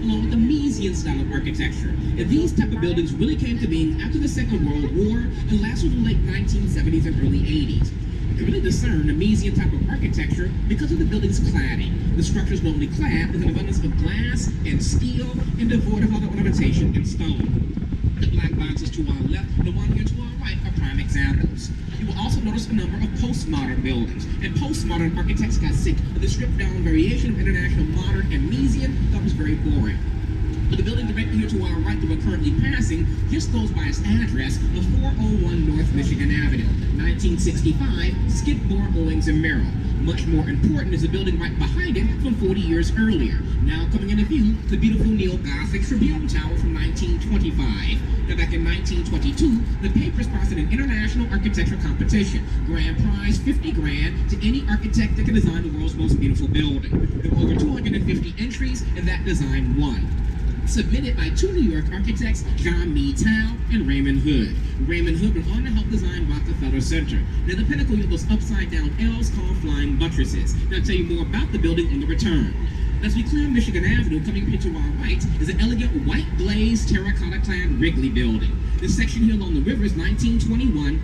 along with the Misesian style of architecture. And these type of buildings really came to being after the Second World War and lasted through the late 1970s and early 80s. You can really discern the Misesian type of architecture because of the building's cladding. The structure is normally clad with an abundance of glass and steel and devoid of other ornamentation and stone. The black boxes to our left and the one here to our right are prime examples. You will also notice a number of postmodern buildings, and postmodern architects got sick of the stripped-down variation of international modern and Misesian that was very boring. But the building directly here to our right that we're currently passing just goes by its address of 401 North Michigan Avenue, 1965, Skidmore, Owings, and Merrill. Much more important is the building right behind it from 40 years earlier. Now coming into view, the beautiful Neo-Gothic Tribune Tower from 1925. Now back in 1922, the paper sponsored an international architecture competition. Grand prize, 50 grand to any architect that can design the world's most beautiful building. There were over 250 entries, and that design won. Submitted by two New York architects, John Mead Tao and Raymond Hood. Raymond Hood went on to help design Rockefeller Center. Now the pinnacle of those upside-down L's called flying buttresses. Now I'll tell you more about the building in the return. As we clear Michigan Avenue, coming here to our right is an elegant white glazed terracotta-clad Wrigley building. This section here along the river is 1921.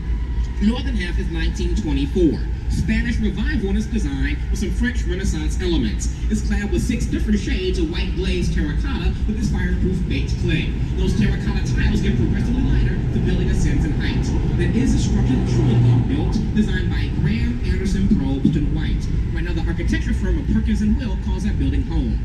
Northern half is 1924. Spanish Revival in its design with some French Renaissance elements. It's clad with 6 different shades of white glazed terracotta with this fireproof baked clay. Those terracotta tiles get progressively lighter the building ascends in height. There is a structure that truly built, designed by Graham, Anderson, Probst, and White. Right now the architecture firm of Perkins and Will calls that building home.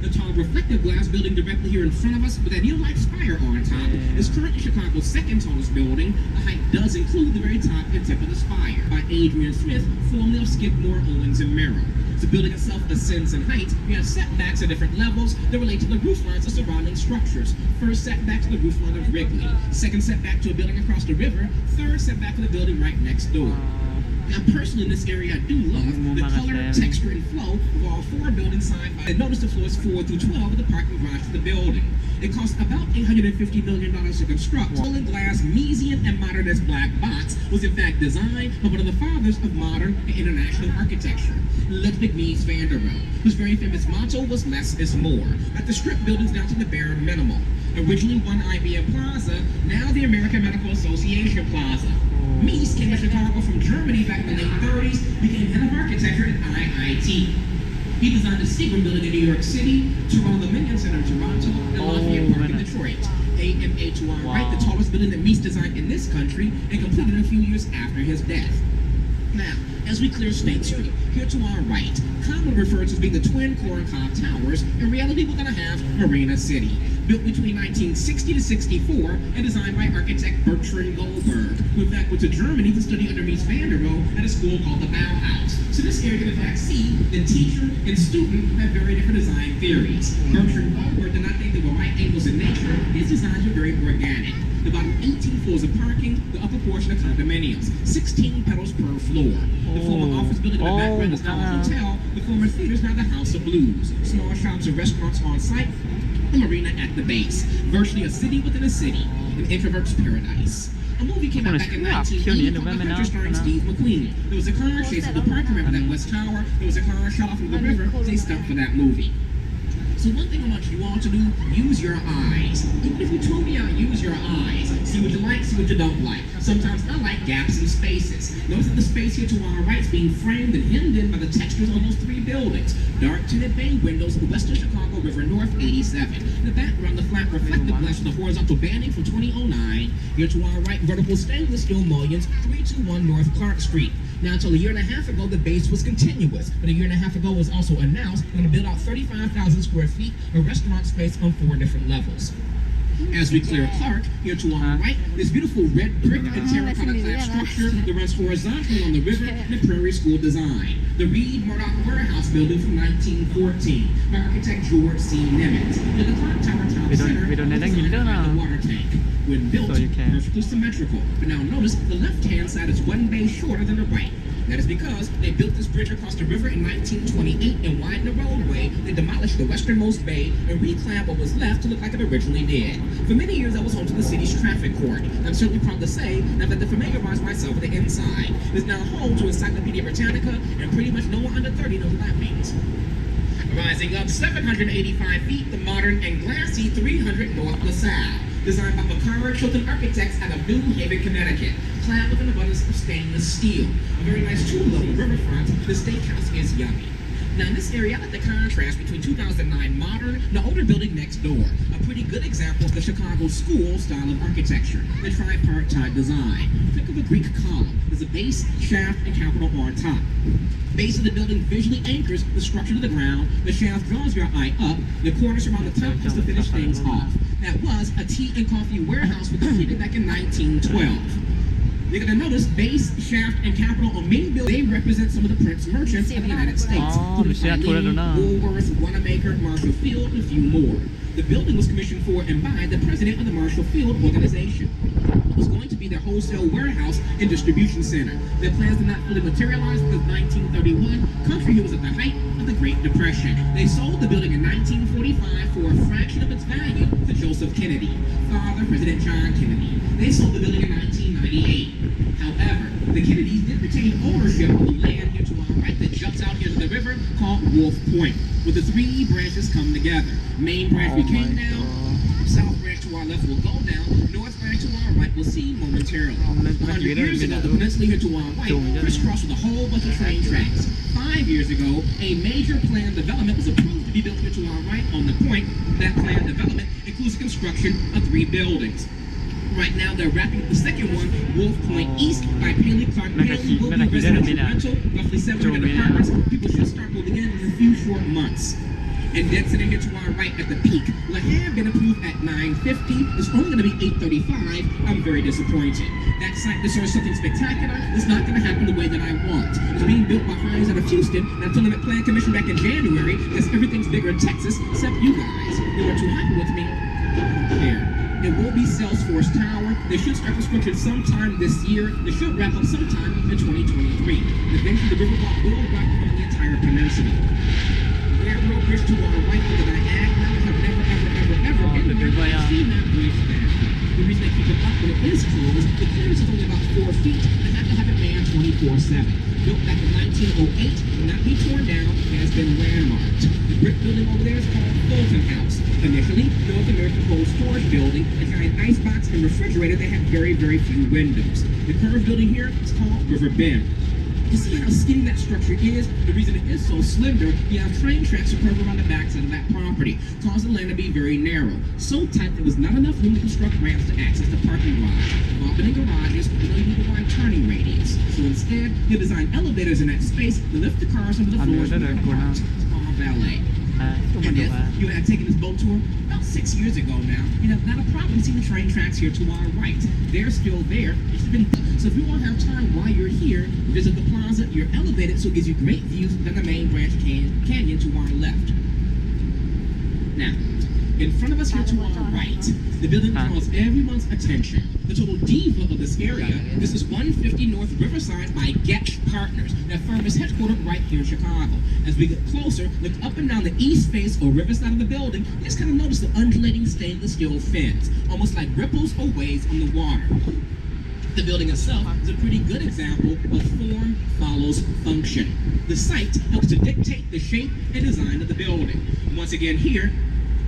The tall reflective glass building directly here in front of us with that neon-like spire on top is currently Chicago's second tallest building. The height does include the very top and tip of the spire, by Adrian Smith, formerly of Skidmore, Owings, and Merrill. The building itself ascends in height. You have setbacks at different levels that relate to the roof lines of surrounding structures. First setback to the roof line of Wrigley. Second setback to a building across the river. Third setback to the building right next door. Now, personally, in this area, I do love the color, texture, and flow of all 4 buildings side by side. Notice the floors 4 through 12 of the parking garage to the building. It cost about $850 million to construct. Solid glass, Misesian, and modernist black box was in fact designed by one of the fathers of modern and international architecture, Ludwig Mies van der Rohe, whose very famous motto was less is more. At the strip buildings down to the bare minimum. Originally one IBM Plaza, now the American Medical Association Plaza. Mies came to Chicago from Germany back in the late 30s, became head of architecture at IIT. He designed the Seagram building in New York City, Toronto Dominion Center in Toronto, and Lafayette Park in Detroit. AMA to our right, the tallest building that Mies designed in this country and completed a few years after his death. Now, as we clear State Street, here to our right, commonly referred to as being the twin Corncob Towers, in reality we're going to have Marina City. Built between 1960 to 64 and designed by architect Bertrand Goldberg, who in fact went to Germany to study under Mies van der Rohe at a school called the Bauhaus. So this area can in fact see that teacher and student have very different design theories. Bertrand Goldberg did not think there were right angles in nature. His designs were very organic. The bottom 18 floors of parking, the upper portion of condominiums, 16 pedals per floor. The former office building in the background is now a hotel. The former theater is now the House of Blues. Small shops and restaurants on site. The marina at the base. Virtually a city within a city. An introvert's paradise. A movie came out back in 1980 called The Hunter starring Steve McQueen. There was a car chase at the parking ramp of that West Tower. There was a car shot off of the river. They stuck for that movie. So one thing I want you all to do, use your eyes. Even if you told me out, use your eyes. See what you like, see what you don't like. Sometimes I like gaps and spaces. Notice that the space here to our right is being framed and hemmed in by the textures of almost 3 buildings. Dark tinted bay windows in Western Chicago River North 87. In the background, the flat reflective glass with the horizontal banding from 2009. Here to our right, vertical stainless steel mullions, 321 North Clark Street. Now, until a year and a half ago, the base was continuous, but a year and a half ago was also announced we're going to build out 35,000 square feet of restaurant space on 4 different levels. As we clear Clark, here to our right, this beautiful red brick and terracotta-clad structure that runs horizontally on the river in a prairie school design. The Reed Murdoch Warehouse building from 1914 by architect George C. Nimitz. In the clock tower town center, designed by the water tank. When built, perfectly symmetrical. But now notice the left-hand side is 1 bay shorter than the right. That is because they built this bridge across the river in 1928 and widened the roadway. They demolished the westernmost bay and reclad what was left to look like it originally did. For many years, I was home to the city's traffic court. I'm certainly proud to say now that to familiarize myself with the inside. It is now home to Encyclopedia Britannica, and pretty much no one under 30 knows what that means. Right Rising up 785 feet, the modern and glassy 300 North LaSalle, designed by McCarver Chilton Architects out of New Haven, Connecticut, clad with an abundance of stainless steel. A very nice two-level riverfront, the steakhouse is yummy. Now in this area, I like the contrast between 2009 modern and the older building next door. A pretty good example of the Chicago school style of architecture, the tripartite design. Think of a Greek column. There's a base, shaft, and capital on top. Base of the building visually anchors the structure to the ground. The shaft draws your eye up. The cornice around the top is to finish things off. That was a tea and coffee warehouse completed back in 1912. You're going to notice base, shaft, and capital on main building. They represent some of the Prince merchants in the United States. Woolworth, Wanamaker, Marshall Field, and a few more. The building was commissioned for and by the president of the Marshall Field organization. It was going to be their wholesale warehouse and distribution center. Their plans did not fully materialize because 1931, Country Hill was at the height of the Great Depression. They sold the building in 1945 for a fraction of its value to Joseph Kennedy, father President John Kennedy. They sold the building in 1998. However, the Kennedys did retain ownership of the land here to our right that juts out into the river called Wolf Point, where the three branches come together. Main branch we came down, south branch to our left will go down, north branch to our right we'll see momentarily. 100 years ago, the peninsula here to our right crisscrossed with a whole bunch of train tracks. 5 years ago, a major planned development was approved to be built here to our right on the point. That planned development includes the construction of 3 buildings. Right now, they're wrapping up the second one, Wolf Point East, by Paley Clark Paley, will be residential rental, roughly 700 apartments. People should start moving in a few short months. And then sitting here to our right at the peak, will have been approved at 950. It's only going to be 835. I'm very disappointed. That site deserves something spectacular. It's not going to happen the way that I want. It's being built by Hines out of Houston, and I told them at Plan Commission back in January, because everything's bigger in Texas, except you guys. They were too happy with me. I don't care. It will be Salesforce Tower. They should start construction sometime this year. They should wrap up sometime in 2023. Eventually, the riverwalk will wrap around the entire peninsula. Railroad bridge to our right over the diagonal have never, ever been seen that bridge there. The reason they keep it up when it is closed, the clearance is only about 4 feet, and they have to have it manned 24/7. Built back in 1908, will not be torn down, has been landmarked. The brick building over there is called Fulton House. Initially, North American Cold Storage Building, a giant icebox and refrigerator that had very, very few windows. The curved building here is called River Bend. You see how skinny that structure is? The reason it is so slender, you have train tracks that curve around the backside of that property, causing the land to be very narrow. So tight there was not enough room to construct ramps to access the parking garage. Opening garages, you don't need a wide turning radius. So instead, you design elevators in that space to lift the cars over the floors when they're parked. It's all valet. And if you had taken this boat tour about 6 years ago now, you have not a problem seeing the train tracks here to our right. They're still there. It's been so if you all have time while you're here, visit the plaza. You're elevated, so it gives you great views down the main branch canyon to our left. Now, in front of us here to our right, the building draws everyone's attention. The total diva of this area, this is 150 North Riverside by Getch Partners. That firm is headquartered right here in Chicago. As we get closer, look up and down the east face or riverside of the building, you just kind of notice the undulating stainless steel fins, almost like ripples or waves on the water. The building itself is a pretty good example of form follows function. The site helps to dictate the shape and design of the building. Once again here,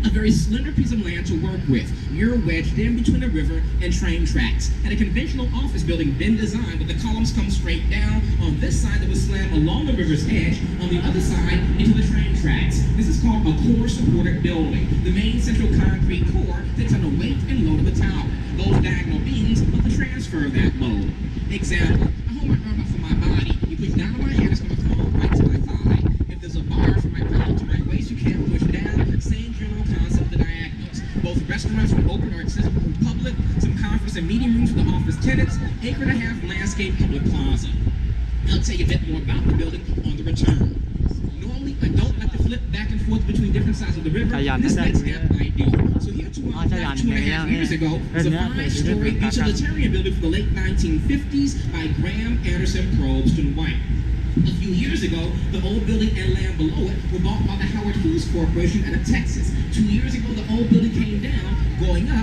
a very slender piece of land to work with. You're wedged in between the river and train tracks. Had a conventional office building been designed, but the columns come straight down. On this side, that would slam along the river's edge. On the other side, into the train tracks. This is called a core-supported building. The main central concrete core takes on the weight and load of the tower. Those diagonal beams help to transfer that load. Example, I hold my arm up for my body. You push down on my hand, it's going to fall right to my thigh. If there's a bar from my pelvis to my waist, you can't push down. Same general concept of the diagonals. Both restaurants are open or accessible to the public. Some conference and meeting rooms for the office tenants. Acre-and-a-half landscape public plaza. I'll tell you a bit more about the building on the return. Normally, I don't like to flip back and forth between different sides of the river. This next step I do. So here to our left, 2.5 years ago, was a 5-story utilitarian building from the late 1950s by Graham Anderson Probst and White. A few years ago, the old building and land below it were bought by the Howard Hughes Corporation out of Texas. 2 years ago, the old building came down, going up.